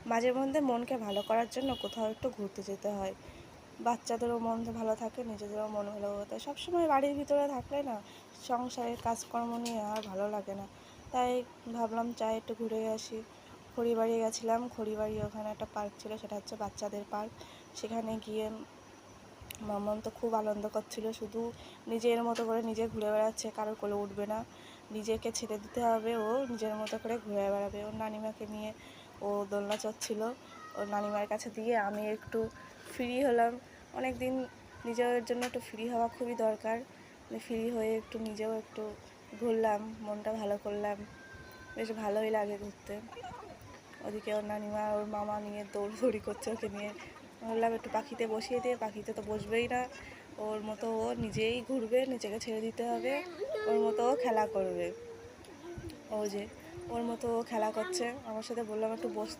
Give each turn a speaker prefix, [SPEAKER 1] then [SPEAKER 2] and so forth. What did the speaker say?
[SPEAKER 1] মাঝে মধ্যে মনকে ভালো করার জন্য কোথাও একটু ঘুরতে যেতে হয়। বাচ্চাদেরও মন ভালো থাকে, নিজেদেরও মন ভালো হতে হয়। সবসময় বাড়ির ভিতরে থাকলে না সংসারের কাজকর্ম নিয়ে আর ভালো লাগে না। তাই ভাবলাম যাই একটু ঘুরে আসি। খড়িবাড়ি গেছিলাম। খড়িবাড়ি ওখানে একটা পার্ক ছিল, সেটা হচ্ছে বাচ্চাদের পার্ক। সেখানে গিয়ে মাম্মাম তো খুব আনন্দ করছিল, শুধু নিজের মতো করে নিজে ঘুরে বেড়াচ্ছে, কারোর কোলে উঠবে না, নিজেকে ছেড়ে দিতে হবে, ও নিজের মতো করে ঘুরে বেড়াবে। ওর নানিমাকে নিয়ে ও দোলনা চড়ছিল। ওর নানিমার কাছে দিয়ে আমি একটু ফ্রি হলাম। অনেক দিন নিজের জন্য একটু ফ্রি হওয়া খুবই দরকার। ফ্রি হয়ে একটু নিজেও একটু ঘুরলাম, মনটা ভালো করলাম। বেশ ভালোই লাগে ঘুরতে। ওদিকে ওর নানিমা ওর মামা নিয়ে দৌড়দৌড়ি করছে ওকে নিয়ে। বললাম একটু পাখিতে বসিয়ে দিয়ে, পাখিতে তো বসবেই না। ওর মতো ও নিজেই ঘুরবে, নিজেকে ছেড়ে দিতে হবে, ওর মতো ও খেলা করবে। ও যে ওর মতো ও খেলা করছে, আমার সাথে বললাম একটু বস।